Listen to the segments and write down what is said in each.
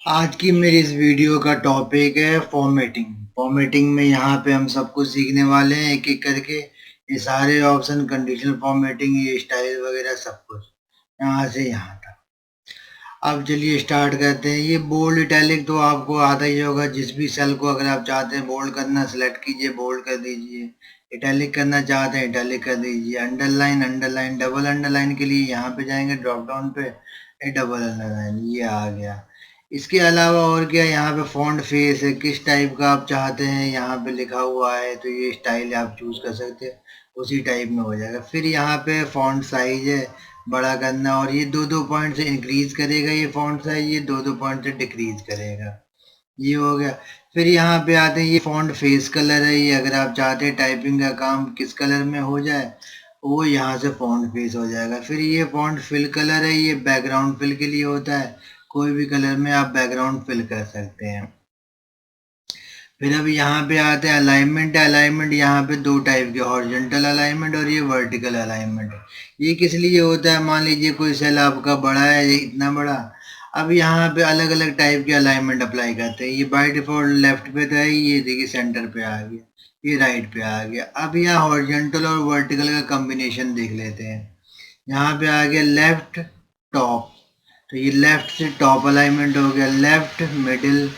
आज की मेरी इस वीडियो का टॉपिक है फॉर्मेटिंग। फॉर्मेटिंग में यहाँ पे हम सब कुछ सीखने वाले हैं एक एक करके। ये सारे ऑप्शन, कंडीशनल फॉर्मेटिंग, ये स्टाइल वगैरह सब कुछ यहाँ से यहाँ तक। अब चलिए स्टार्ट करते हैं। ये बोल्ड इटैलिक तो आपको आता ही होगा। जिस भी सेल को अगर आप चाहते हैं बोल्ड करना, सेलेक्ट कीजिए, बोल्ड कर दीजिए। इटैलिक करना चाहते हैं इटैलिक कर दीजिए। अंडरलाइन, अंडरलाइन, डबल अंडरलाइन के लिए यहाँ पे जाएंगे ड्रॉप डाउन पे, ये डबल अंडरलाइन ये आ गया। इसके अलावा और क्या, यहाँ पे फॉन्ट फेस है, किस टाइप का आप चाहते हैं यहाँ पे लिखा हुआ है, तो ये स्टाइल आप चूज कर सकते हैं, उसी टाइप में हो जाएगा। फिर यहाँ पे फॉन्ट साइज है, बड़ा करना, और ये दो दो पॉइंट से इंक्रीज करेगा ये फॉन्ट साइज, ये दो दो पॉइंट से डिक्रीज करेगा, ये हो गया। फिर यहाँ पे आते हैं, ये फॉन्ट फेस कलर है, ये अगर आप चाहते हैं टाइपिंग का काम किस कलर में हो जाए, वो यहाँ से फॉन्ट फेस हो जाएगा। फिर ये फॉन्ट फिल कलर है, ये बैकग्राउंड फिल के लिए होता है, कोई भी कलर में आप बैकग्राउंड फिल कर सकते हैं। फिर अभी यहाँ पे आते हैं अलाइनमेंट है। अलाइनमेंट यहाँ पे दो टाइप के, हॉरिजॉन्टल अलाइनमेंट और ये वर्टिकल अलाइनमेंट। ये किस लिए होता है, मान लीजिए कोई सेल आपका बड़ा है, ये इतना बड़ा, अब यहाँ पे अलग अलग टाइप के अलाइनमेंट अप्लाई करते हैं। ये बाय डिफॉल्ट लेफ्ट पे था, ये देखिए सेंटर पे आ गया, ये राइट पे आ गया। अब यहाँ हॉरिजॉन्टल और वर्टिकल का कॉम्बिनेशन देख लेते हैं। यहाँ पे आ गया लेफ्ट टॉप, तो ये लेफ्ट से टॉप अलाइनमेंट हो गया। लेफ्ट मिडिल,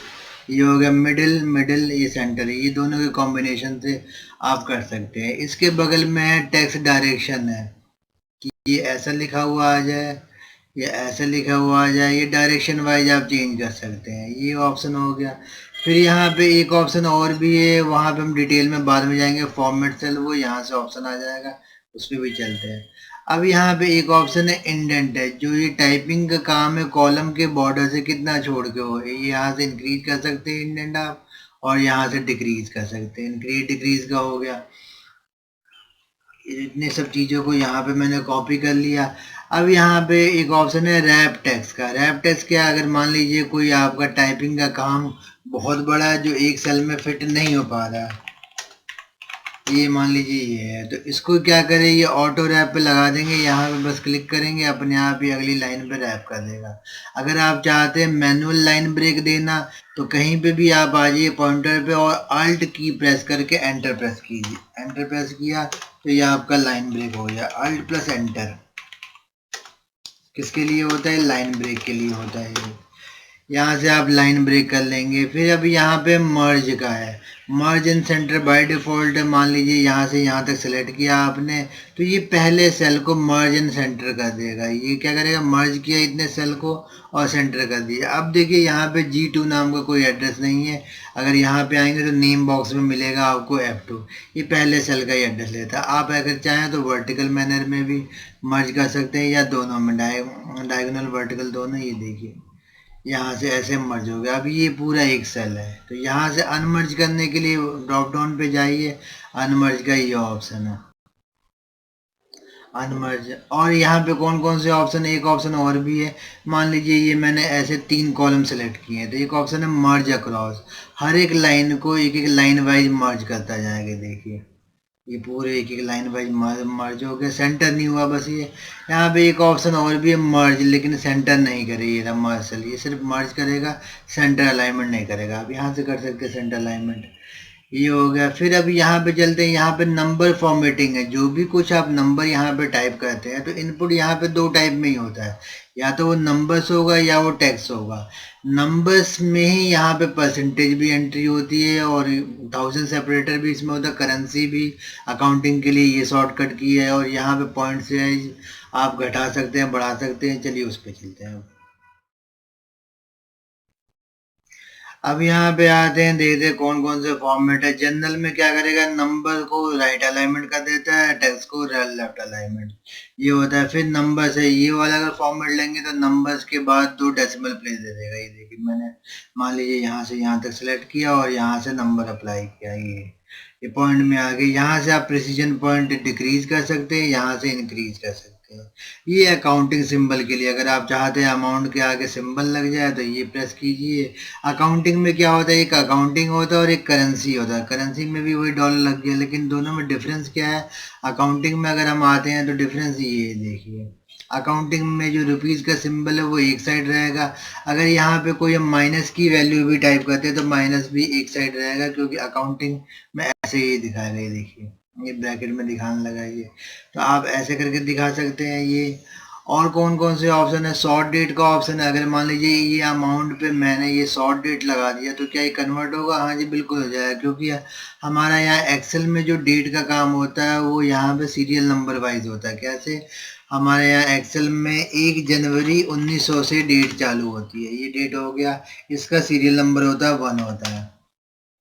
ये हो गया मिडिल, मिडिल ये सेंटर है। ये दोनों के कॉम्बिनेशन से आप कर सकते हैं। इसके बगल में है टेक्स्ट डायरेक्शन है, कि ये ऐसा लिखा हुआ आ जाए, ये ऐसा लिखा हुआ आ जाए, ये डायरेक्शन वाइज आप चेंज कर सकते हैं, ये ऑप्शन हो गया। फिर यहाँ पे एक ऑप्शन और भी है, वहाँ पे हम डिटेल में बाद में जाएंगे, फॉर्मेट सेल, वो यहाँ से ऑप्शन आ जाएगा, उस पर भी चलते हैं। अब यहाँ पे एक ऑप्शन है इंडेंट है, जो ये टाइपिंग का काम है, कॉलम के बॉर्डर से कितना छोड़ के हो, ये यहाँ से इंक्रीज कर सकते हैं इंडेंट आप, और यहाँ से डिक्रीज कर सकते हैं, इंक्रीज डिक्रीज का हो गया। इतने सब चीज़ों को यहाँ पे मैंने कॉपी कर लिया। अब यहाँ पे एक ऑप्शन है रैप टेक्स्ट का। रैप टेक्स्ट क्या, अगर मान लीजिए कोई आपका टाइपिंग का काम बहुत बड़ा है, जो एक सेल में फिट नहीं हो पा रहा है, ये मान लीजिए ये है, तो इसको क्या करें, ये ऑटो रैप पे लगा देंगे, यहाँ पे बस क्लिक करेंगे, अपने आप ही अगली लाइन पे रैप कर देगा। अगर आप चाहते हैं मैनुअल लाइन ब्रेक देना, तो कहीं पे भी आप आ जाइए पॉइंटर पे और अल्ट की प्रेस करके एंटर प्रेस कीजिए। एंटर प्रेस किया तो ये आपका लाइन ब्रेक हो गया। अल्ट प्लस एंटर किसके लिए होता है, लाइन ब्रेक के लिए होता है ये। यहाँ से आप लाइन ब्रेक कर लेंगे। फिर अभी यहाँ पे मर्ज का है, मर्ज इन सेंटर बाय डिफॉल्ट है। मान लीजिए यहाँ से यहाँ तक सेलेक्ट किया आपने, तो ये पहले सेल को मर्ज इन सेंटर कर देगा। ये क्या करेगा, मर्ज किया इतने सेल को और सेंटर कर दिया। अब देखिए यहाँ पे G2 नाम का कोई एड्रेस नहीं है। अगर यहाँ पे आएंगे तो नेम बॉक्स में मिलेगा आपको F2, ये पहले सेल का ही एड्रेस लेता है। आप अगर चाहें तो वर्टिकल मैनर में भी मर्ज कर सकते हैं, या दोनों में, डायगोनल वर्टिकल दोनों। ये देखिए यहाँ से ऐसे मर्ज हो गया। अब ये पूरा एक सेल है, तो यहाँ से अनमर्ज करने के लिए ड्रॉप डाउन पे जाइए, अनमर्ज का ये ऑप्शन है, अनमर्ज। और यहाँ पे कौन कौन से ऑप्शन है, एक ऑप्शन और भी है। मान लीजिए ये मैंने ऐसे 3 कॉलम सेलेक्ट किए हैं, तो एक ऑप्शन है मर्ज अक्रॉस, हर एक लाइन को एक एक लाइन वाइज मर्ज करता जाएगा। देखिए ये पूरे एक एक लाइन वाइज मर्ज हो गया, सेंटर नहीं हुआ बस ये। यहाँ पे एक ऑप्शन और भी है मर्ज, लेकिन सेंटर नहीं करेगा मर्ज सेल, ये सिर्फ मर्ज करेगा, सेंटर अलाइनमेंट नहीं करेगा। आप यहाँ से कर सकते हैं सेंटर अलाइनमेंट, ये हो गया। फिर अब यहाँ पे चलते हैं, यहाँ पे नंबर फॉर्मेटिंग है। जो भी कुछ आप नंबर यहाँ पे टाइप करते हैं, तो इनपुट यहाँ पे दो टाइप में ही होता है, या तो वो नंबर्स होगा या वो टेक्स्ट होगा। नंबर्स में ही यहाँ पे परसेंटेज भी एंट्री होती है, और 1000 सेपरेटर भी इसमें होता है, करेंसी भी अकाउंटिंग के लिए ये शॉर्टकट की है। और यहाँ पे पॉइंट साइज आप घटा सकते हैं, बढ़ा सकते हैं। चलिए उस पर चलते हैं। अब यहाँ पे आते हैं, देखते हैं कौन कौन से फॉर्मेट है। जनरल में क्या करेगा, नंबर को राइट अलाइनमेंट कर देता है, टेक्स्ट को लेफ्ट अलाइनमेंट, ये होता है। फिर नंबर्स है, ये वाला अगर फॉर्मेट लेंगे तो नंबर्स के बाद 2 डेसिमल प्लेस दे देगा। ये देखिए मैंने मान लीजिए यहाँ से यहाँ तक सेलेक्ट किया और यहाँ से नंबर अप्लाई किया, ये पॉइंट में आ गए। यहाँ से आप प्रिसीजन पॉइंट डिक्रीज कर सकते हैं, यहाँ से इंक्रीज कर सकते हैं। ये अकाउंटिंग सिंबल के लिए, अगर आप चाहते हैं अमाउंट के आगे सिंबल लग जाए तो ये प्रेस कीजिए। अकाउंटिंग में क्या होता है, एक अकाउंटिंग होता है और एक करेंसी होता है। करेंसी में भी वही डॉलर लग गया, लेकिन दोनों में डिफरेंस क्या है। अकाउंटिंग में अगर हम आते हैं तो डिफरेंस ये देखिए, अकाउंटिंग में जो रुपीज़ का सिंबल है वो एक साइड रहेगा। अगर यहाँ पे कोई हम माइनस की वैल्यू भी टाइप करते हैं तो माइनस भी एक साइड रहेगा, क्योंकि अकाउंटिंग में ऐसे ही दिखाएगा। ये देखिए, ये ब्रैकेट में दिखाने लगा ये। तो आप ऐसे करके दिखा सकते हैं ये। और कौन कौन से ऑप्शन है? शॉर्ट डेट का ऑप्शन है। अगर मान लीजिए ये अमाउंट पे मैंने ये शॉर्ट डेट लगा दिया तो क्या ये कन्वर्ट होगा? हाँ जी, बिल्कुल हो जाएगा, क्योंकि हमारा यहाँ एक्सेल में जो डेट का काम होता है वो यहाँ पे सीरियल नंबर वाइज होता है। कैसे? हमारे यहाँ एक्सेल में 1 जनवरी 1900 से डेट चालू होती है, ये डेट हो गया, इसका सीरियल नंबर होता है 1 होता है,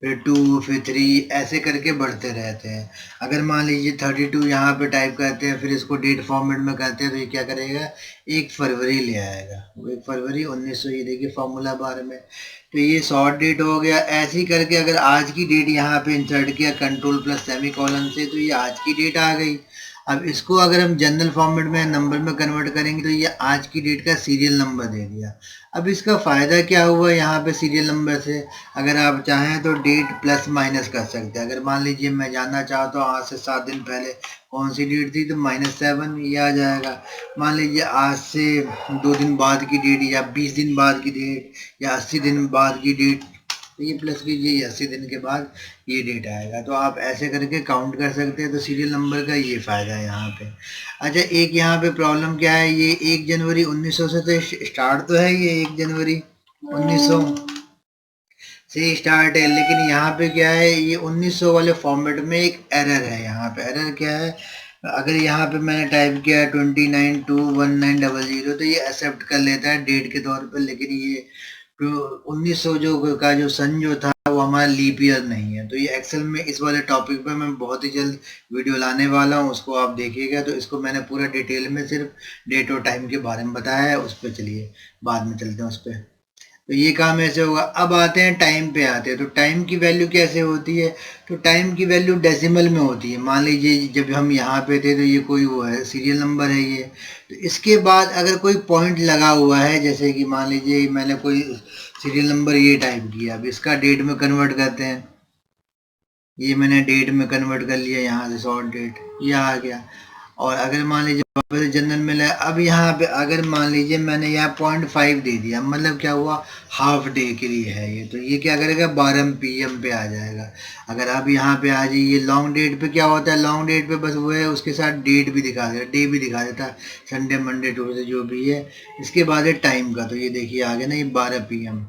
फिर 2, फिर 3, ऐसे करके बढ़ते रहते हैं। अगर मान लीजिए 32 यहाँ पे टाइप करते हैं, फिर इसको डेट फॉर्मेट में करते हैं तो ये क्या करेगा? 1 फरवरी ले आएगा, 1 फरवरी 1900। ये देखिए फॉर्मूला बार में। तो ये शॉर्ट डेट हो गया। ऐसे ही करके अगर आज की डेट यहाँ पे इंसर्ट किया कंट्रोल प्लस सेमी कॉलन से, तो ये आज की डेट आ गई। अब इसको अगर हम जनरल फॉर्मेट में नंबर में कन्वर्ट करेंगे तो ये आज की डेट का सीरियल नंबर दे दिया। अब इसका फ़ायदा क्या हुआ यहाँ पे सीरियल नंबर से? अगर आप चाहें तो डेट प्लस माइनस कर सकते हैं। अगर मान लीजिए मैं जानना चाहता हूँ आज से 7 दिन पहले कौन सी डेट थी, तो -7 ये आ जाएगा। मान लीजिए आज से 2 दिन बाद की डेट, या 20 दिन बाद की डेट, या 80 दिन बाद की डेट, तो ये प्लस कीजिए, 80 दिन के बाद ये डेट आएगा। तो आप ऐसे करके काउंट कर सकते हैं। तो सीरियल नंबर का ये फ़ायदा है यहाँ पे। अच्छा, एक यहाँ पे प्रॉब्लम क्या है? ये 1 जनवरी 1900 से तो स्टार्ट तो है, ये 1 जनवरी 1900 से स्टार्ट है, लेकिन यहाँ पे क्या है? ये 1900 वाले फॉर्मेट में एक एरर है। यहाँ पे एरर क्या है? अगर यहाँ पे मैंने टाइप किया 29/2/1900 तो ये एक्सेप्ट कर लेता है डेट के तौर पर, लेकिन ये तो 1900 जो सन जो था वो हमारा लीप ईयर नहीं है। तो ये एक्सेल में इस वाले टॉपिक पे मैं बहुत ही जल्द वीडियो लाने वाला हूँ, उसको आप देखिएगा। तो इसको मैंने पूरा डिटेल में सिर्फ डेट और टाइम के बारे में बताया है। उस पर चलिए बाद में चलते हैं उस पर। तो ये काम ऐसे होगा। अब आते हैं टाइम पे आते हैं। तो टाइम की वैल्यू कैसे होती है? तो टाइम की वैल्यू डेसिमल में होती है। मान लीजिए जब हम यहाँ पे थे तो ये कोई वो है सीरियल नंबर है ये। तो इसके बाद अगर कोई पॉइंट लगा हुआ है, जैसे कि मान लीजिए मैंने कोई सीरियल नंबर ये टाइप किया, अब इसका डेट में कन्वर्ट करते हैं। ये मैंने डेट में कन्वर्ट कर लिया, यहाँ से शॉर्ट डेट ये आ गया। और अगर मान लीजिए वापस से जनरल में लाया, अब यहाँ पे अगर मान लीजिए मैंने यहाँ 0.5 दे दिया, मतलब क्या हुआ? हाफ डे के लिए है ये। तो ये क्या करेगा? 12 PM पे आ जाएगा। अगर आप यहाँ पे आ जाइए लॉन्ग डेट पे, क्या होता है लॉन्ग डेट पे? बस वो है, उसके साथ डेट भी दिखा देता, डे भी दिखा देता, संडे मंडे ट्यूसडे जो भी है। इसके बाद है टाइम का। तो ये देखिए आगे ना, ये 12 PM।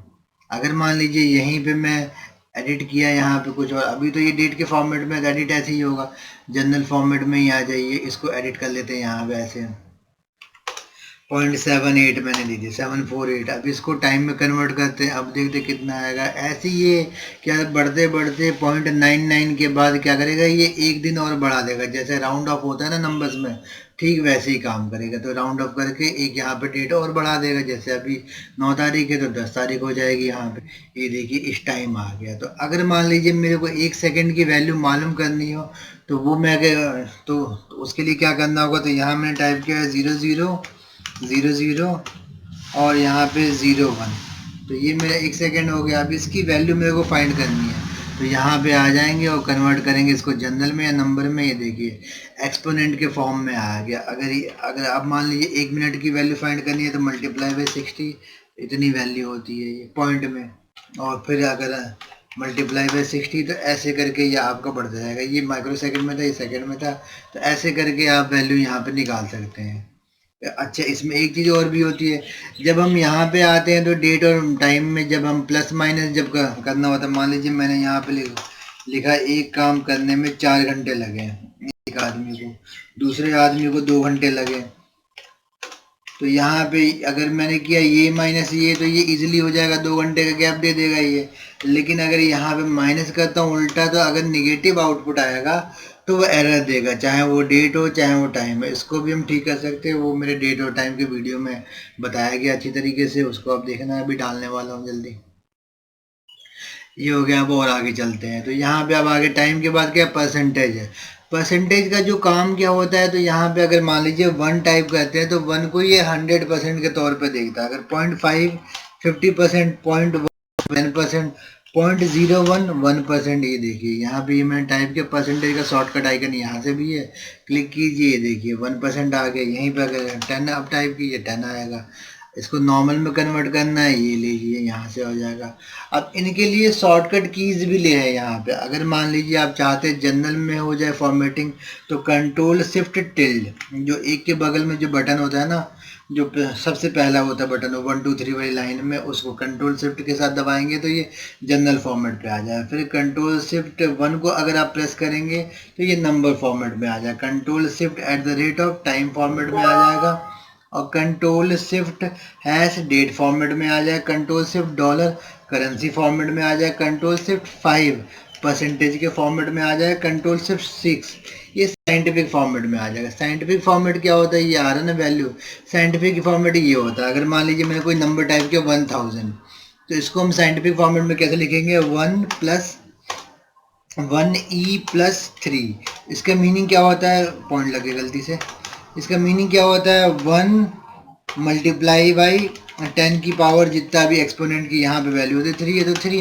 अगर मान लीजिए यहीं पे मैं एडिट किया यहाँ पे कुछ और, अभी तो ये डेट के फॉर्मेट में एडिट ऐसे ही होगा, जनरल फॉर्मेट में ही आ जाइए। इसको एडिट कर लेते हैं यहाँ पे ऐसे। 0.78 मैंने दी थी, 748। अब इसको टाइम में कन्वर्ट करते हैं, अब देखते कितना आएगा। ऐसे ये क्या बढ़ते बढ़ते 0.99 के बाद क्या करेगा? ये एक दिन और बढ़ा देगा। जैसे राउंड ऑफ होता है ना नंबर्स में, ठीक वैसे ही काम करेगा। तो राउंड ऑफ करके एक यहाँ पे डेट और बढ़ा देगा। जैसे अभी 9 तारीख है तो 10 तारीख हो जाएगी यहाँ पे। ये देखिए इस टाइम आ गया। तो अगर मान लीजिए मेरे को 1 सेकंड की वैल्यू मालूम करनी हो तो वो मैं तो उसके लिए क्या करना होगा? तो यहाँ मैंने टाइप किया है 0000 और यहाँ पे 01। तो ये मेरा 1 सेकंड हो गया। अब इसकी वैल्यू मेरे को फाइंड करनी है। तो यहाँ पे आ जाएंगे और कन्वर्ट करेंगे इसको जनरल में या नंबर में। ये देखिए एक्सपोनेंट के फॉर्म में आ गया। अगर आप मान लीजिए 1 मिनट की वैल्यू फाइंड करनी है तो मल्टीप्लाई बाई 60, इतनी वैल्यू होती है ये पॉइंट में। और फिर अगर मल्टीप्लाई बाई 60, तो ऐसे करके ये आपका बढ़ता जाएगा। ये माइक्रो सेकंड में था, ये सेकंड में था। तो ऐसे करके आप वैल्यू यहाँ पे निकाल सकते हैं। अच्छा, इसमें एक चीज़ और भी होती है। जब हम यहाँ पे आते हैं तो डेट और टाइम में जब हम प्लस माइनस जब करना होता है, मान लीजिए मैंने यहाँ पे लिखा एक काम करने में 4 घंटे लगे एक आदमी को, दूसरे आदमी को 2 घंटे लगे। तो यहाँ पे अगर मैंने किया ये माइनस ये, तो ये इजीली हो जाएगा, 2 घंटे का गैप दे देगा ये। लेकिन अगर यहाँ पे माइनस करता हूँ उल्टा, तो अगर निगेटिव आउटपुट आएगा तो वो एरर देगा, चाहे वो डेट हो चाहे वो टाइम है। इसको भी हम ठीक कर सकते हैं। वो मेरे डेट और टाइम के वीडियो में बताया गया अच्छी तरीके से, उसको आप देखना, अभी डालने वाला हूँ जल्दी। ये हो गया। अब और आगे चलते हैं। तो यहाँ पे अब आगे टाइम के बाद क्या परसेंटेज है। परसेंटेज का जो काम क्या होता है? तो यहाँ पे अगर मान लीजिए 1 टाइप करते हैं तो 1 को ये 100% के तौर पे देखता है। अगर 0.5 50%, 0.1 10%, 0.011%। ये देखिए यहाँ पे ये मैंने टाइप किया, परसेंटेज का शॉर्टकट आइकन यहाँ से भी है, क्लिक कीजिए, देखिए 1% आ गया। यहीं पे अगर 10 आप टाइप कीजिए 10 आएगा। इसको नॉर्मल में कन्वर्ट करना है, ये लीजिए यहाँ से हो जाएगा। अब इनके लिए शॉर्टकट कीज भी ले है यहाँ पे। अगर मान लीजिए आप चाहते हैं जनरल में हो जाए फॉर्मेटिंग, तो कंट्रोल शिफ्ट टिल्ड, जो एक के बगल में जो बटन होता है ना, जो सबसे पहला होता है बटन 1 2 3 वाली लाइन में, उसको कंट्रोल शिफ्ट के साथ दबाएंगे तो ये जनरल फॉर्मेट पे आ जाए। फिर कंट्रोल शिफ्ट 1 को अगर आप प्रेस करेंगे तो ये नंबर फॉर्मेट में आ जाए। कंट्रोल शिफ्ट @ टाइम फॉर्मेट में आ जाएगा, और कंट्रोल शिफ्ट #डेट फॉर्मेट में आ जाए। कंट्रोल शिफ्ट $, करेंसी फॉर्मेट में आ जाए। कंट्रोल शिफ्ट 5 परसेंटेज के फॉर्मेट में आ जाए। कंट्रोल शिफ्ट 6 ये साइंटिफिक फॉर्मेट में आ जाएगा। साइंटिफिक फॉर्मेट क्या होता है, ये आ रहा है ना वैल्यू, साइंटिफिक फॉर्मेट ये होता है। अगर मान लीजिए मैंने कोई नंबर टाइप किया 1000, तो इसको हम साइंटिफिक फॉर्मेट में कैसे लिखेंगे, 1+1e+3। इसका मीनिंग क्या होता है, पॉइंट लगे गलती से, इसका मीनिंग क्या होता है, 1 मल्टीप्लाई बाई 10 की पावर जितना भी एक्सपोनेंट की यहाँ पे वैल्यू होती है 3 है, तो 3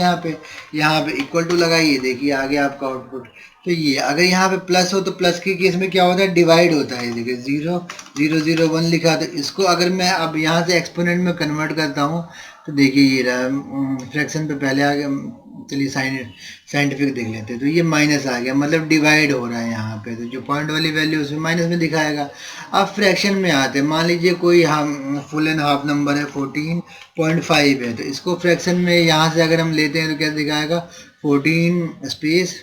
यहाँ पे इक्वल टू लगाइए, देखिए आ गया आपका आउटपुट। तो ये अगर यहाँ पे प्लस हो तो प्लस के केस में क्या होता है, डिवाइड होता है। देखिए 0 0 0 1 लिखा, तो इसको अगर मैं अब यहाँ से एक्सपोनेंट में कन्वर्ट करता हूँ तो देखिए ये रहा, फ्रैक्शन पे पहले आ गया। चलिए साइंटिफिक देख लेते हैं, तो ये माइनस आ गया, मतलब डिवाइड हो रहा है यहाँ पे, तो जो पॉइंट वाली वैल्यू उसमें माइनस में दिखाएगा। अब फ्रैक्शन में आते हैं, मान लीजिए कोई हम फुल एंड हाफ नंबर है 14.5 है, तो इसको फ्रैक्शन में यहाँ से अगर हम लेते हैं तो क्या दिखाएगा, 14 स्पेस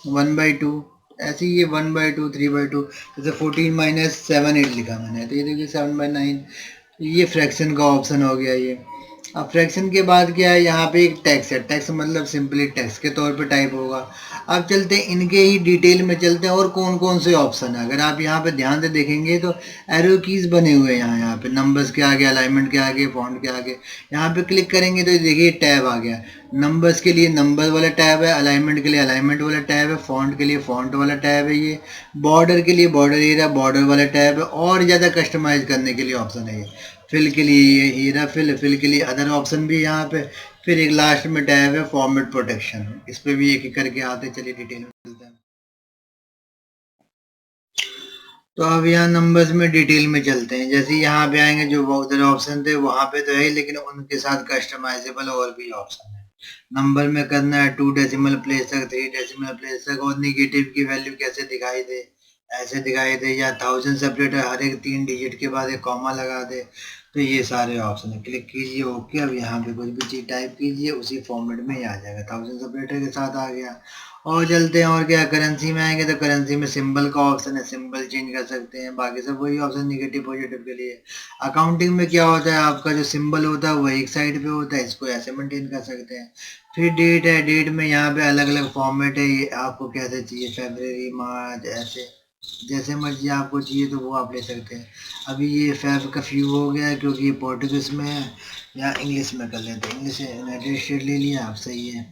1/2, ऐसे ही ये 1/2 3/2, जैसे 14 - 7 8 लिखा मैंने, तो ये देखिए 7/9, ये फ्रैक्शन का ऑप्शन हो गया ये। अब फ्रैक्शन के बाद क्या है, यहाँ पे एक टैक्स है, टैक्स मतलब सिंपली टैक्स के तौर पे टाइप होगा। अब चलते हैं इनके ही डिटेल में चलते हैं, और कौन कौन से ऑप्शन है। अगर आप यहाँ पे ध्यान से देखेंगे तो एरो कीज बने हुए हैं यहाँ पे, नंबर्स के आगे, अलाइनमेंट के आगे, फॉन्ट के आगे। यहाँ पे क्लिक करेंगे तो देखिए टैब आ गया। नंबर्स के लिए नंबर वाला टैब है, अलाइनमेंट के लिए अलाइनमेंट वाला टैब है, फॉन्ट के लिए फॉन्ट वाला टैब है, ये बॉर्डर के लिए बॉर्डर एरिया बॉर्डर वाला टैब है, और ज़्यादा कस्टमाइज करने के लिए ऑप्शन है ये। फिल के लिए ये हीरा फिल के लिए अदर ऑप्शन भी यहाँ पे। फिर एक लास्ट में टैब है फॉर्मेट प्रोटेक्शन, इस पे भी एक एक करके आते, चलिए डिटेल में चलते हैं। तो अब यहाँ नंबर्स में डिटेल में चलते हैं। जैसे यहाँ पे आएंगे, जो उधर ऑप्शन थे वहां पे तो है, लेकिन उनके साथ कस्टमाइजेबल और भी ऑप्शन है। नंबर में करना है 2 डेसिमल प्लेस तक, 3 डेसिमल प्लेस तक, और निगेटिव की वैल्यू कैसे दिखाई दे, ऐसे दिखाई दे, या 1000 सेपरेटर हर एक 3 डिजिट के बाद एक कॉमा लगा दे, तो ये सारे ऑप्शन है। क्लिक कीजिए ओके। अब यहाँ पे कुछ भी चीज टाइप कीजिए, उसी फॉर्मेट में ही आ जाएगा, 1000 सेपरेटर के साथ आ गया। और चलते हैं, और क्या करेंसी में आएंगे तो करेंसी में सिंबल का ऑप्शन है, सिंबल चेंज कर सकते हैं, बाकी सब वही ऑप्शन निगेटिव पॉजिटिव के लिए। अकाउंटिंग में क्या होता है, आपका जो सिंबल होता है वो एक साइड पे होता है, इसको ऐसे मेंटेन कर सकते हैं। फिर डेट है, डेट में यहाँ पे अलग अलग फॉर्मेट है, ये आपको कैसे चाहिए, फरवरी मार्च, ऐसे जैसे मर्जी आपको चाहिए तो वो आप ले सकते हैं। अभी ये फैब का फ्यू हो गया है क्योंकि ये पोर्टुगीज में है, या इंग्लिश में कर लेते हैं, इंग्लिश यूनाइटेड स्टेट ले लिया आप, सही है।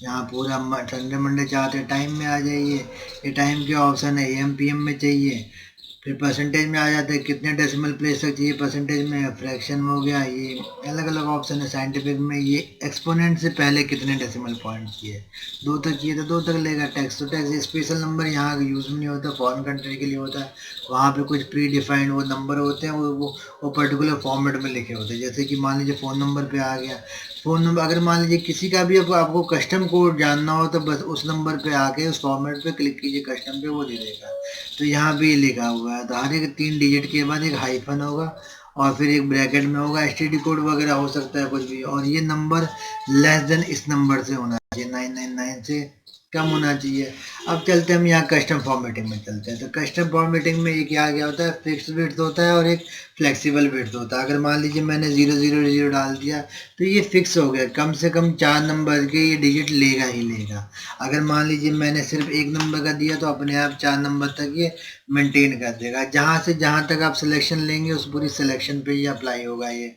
यहाँ पूरा संडे मंडे चाहते हैं टाइम में आ जाइए, ये टाइम के ऑप्शन है, AM PM में चाहिए। फिर परसेंटेज में आ जाते हैं, कितने डेसिमल प्लेस तक चाहिए परसेंटेज में, फ्रैक्शन में हो गया, ये अलग अलग ऑप्शन है। साइंटिफिक में ये एक्सपोनेंट से पहले कितने डेसिमल पॉइंट चाहिए, 2 तक चाहिए तो 2 तक लेगा। टैक्स तो टैक्स स्पेशल नंबर यहाँ यूज में नहीं होता, फॉरेन कंट्री के लिए होता है, वहाँ पे कुछ प्री डिफाइंड वो नंबर होते हैं, वो पर्टिकुलर फॉर्मेट में लिखे होते हैं। जैसे कि मान लीजिए फ़ोन नंबर पे आ गया, फ़ोन नंबर अगर मान लीजिए किसी का भी आपको कस्टम कोड जानना हो तो बस उस नंबर पे आके उस फॉर्मेट पे क्लिक कीजिए, कस्टम पे वो दे देगा। तो यहाँ भी लिखा हुआ है, तो हर एक 3 डिजिट के बाद एक हाइफन होगा, और फिर एक ब्रैकेट में होगा, STD कोड वगैरह हो सकता है कुछ भी, और ये नंबर लेस देन इस नंबर से होना चाहिए, 999 से कम होना चाहिए। अब चलते हैं हम यहाँ कस्टम फॉर्मेटिंग में चलते हैं। तो कस्टम फॉर्मेटिंग में एक क्या गया होता है, फिक्स विड्थ होता है और एक फ्लेक्सिबल विड्थ होता है। अगर मान लीजिए मैंने 000 डाल दिया तो ये फिक्स हो गया, कम से कम 4 नंबर के ये डिजिट लेगा ही लेगा। अगर मान लीजिए मैंने सिर्फ 1 नंबर का दिया तो अपने आप 4 नंबर तक ये मेंटेन कर देगा। जहाँ से जहाँ तक आप सिलेक्शन लेंगे उस पूरी सिलेक्शन पे ही अप्लाई होगा ये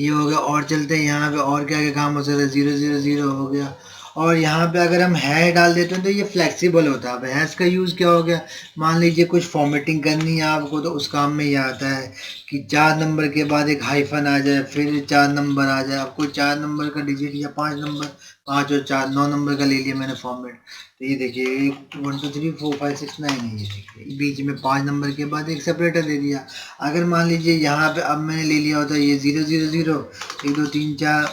हो गया। और चलते हैं यहाँ पे, और क्या क्या काम हो सकता है, 000 हो गया। और यहाँ पे अगर हम हैश डाल देते हैं तो ये फ्लेक्सिबल होता है। अब हैश का यूज़ क्या हो गया, मान लीजिए कुछ फॉर्मेटिंग करनी है आपको, तो उस काम में ये आता है कि 4 नंबर के बाद एक हाइफन आ जाए, फिर 4 नंबर आ जाए। आपको 4 नंबर का डिजिट या 5 नंबर, 5 और 4 9 नंबर का ले लिया मैंने फॉर्मेट। तो ये देखिए 1 2 3 4 5 6 9 है, ये देखिए बीच में 5 नंबर के बाद एक सेपरेटर दे दिया। अगर मान लीजिए यहाँ पे अब मैंने ले लिया होता ये 0 0 0 1 2 3 4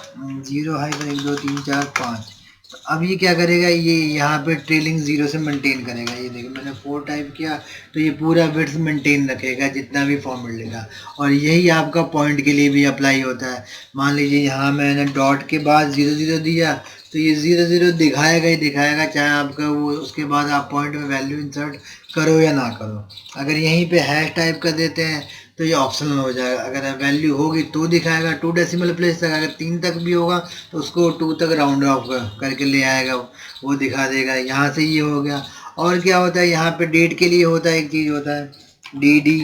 0 हाइफन 1 2 3 4 5। तो अब ये क्या करेगा, ये यहाँ पे ट्रेलिंग जीरो से मेंटेन करेगा। ये देखिए मैंने 4 टाइप किया तो ये पूरा बिट्स मेंटेन रखेगा जितना भी फॉर्मेट लेगा। और यही आपका पॉइंट के लिए भी अप्लाई होता है। मान लीजिए यहाँ मैंने डॉट के बाद 0 0 दिया तो ये 0 0 दिखाएगा ही दिखाएगा, चाहे आपका वो उसके बाद आप पॉइंट में वैल्यू इंसर्ट करो या ना करो। अगर यहीं पे हैश टाइप कर देते हैं तो ये ऑप्शनल हो जाएगा। अगर वैल्यू होगी तो दिखाएगा 2 डेसिमल प्लेस तक, अगर 3 तक भी होगा तो उसको 2 तक राउंड ऑफ करके ले आएगा, वो दिखा देगा। यहाँ से ये हो गया। और क्या होता है यहाँ पे डेट के लिए होता है, एक चीज़ होता है डी।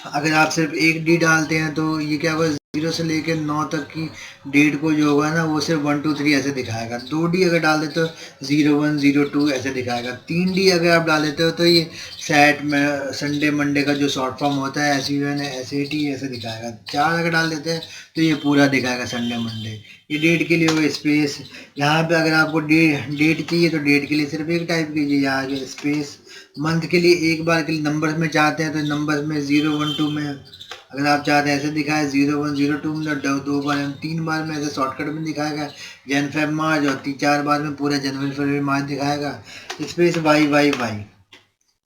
अगर आप सिर्फ एक डी डालते हैं तो ये क्या होगा, 0 से लेकर 9 तक की डेट को जो होगा ना वो सिर्फ 1 2 3 ऐसे दिखाएगा। 2 डी अगर डाल देते हो 0 1 0 2 ऐसे दिखाएगा। 3 डी अगर आप डाल देते हो तो ये सैट में संडे मंडे का जो शॉर्ट फॉर्म होता है SUN SAT ऐसे दिखाएगा। 4 अगर डाल देते हैं तो ये पूरा दिखाएगा संडे मंडे। ये डेट के लिए होगा स्पेस। यहाँ पे अगर आपको डेट चाहिए तो डेट के लिए सिर्फ एक टाइप कीजिए, यहाँ आगे स्पेस। मंथ के लिए एक बार के लिए नंबर्स में चाहते हैं तो नंबर्स में 0 1 2 में अगर आप चाहते हैं ऐसे दिखाए 0 1 0 2 में 2 बार 3 बार में ऐसे शॉर्टकट में दिखाएगा जन फेब मार्च, और 4 बार में पूरा जनवरी फरवरी मार्च दिखाएगा। स्पेस वाई वाई वाई,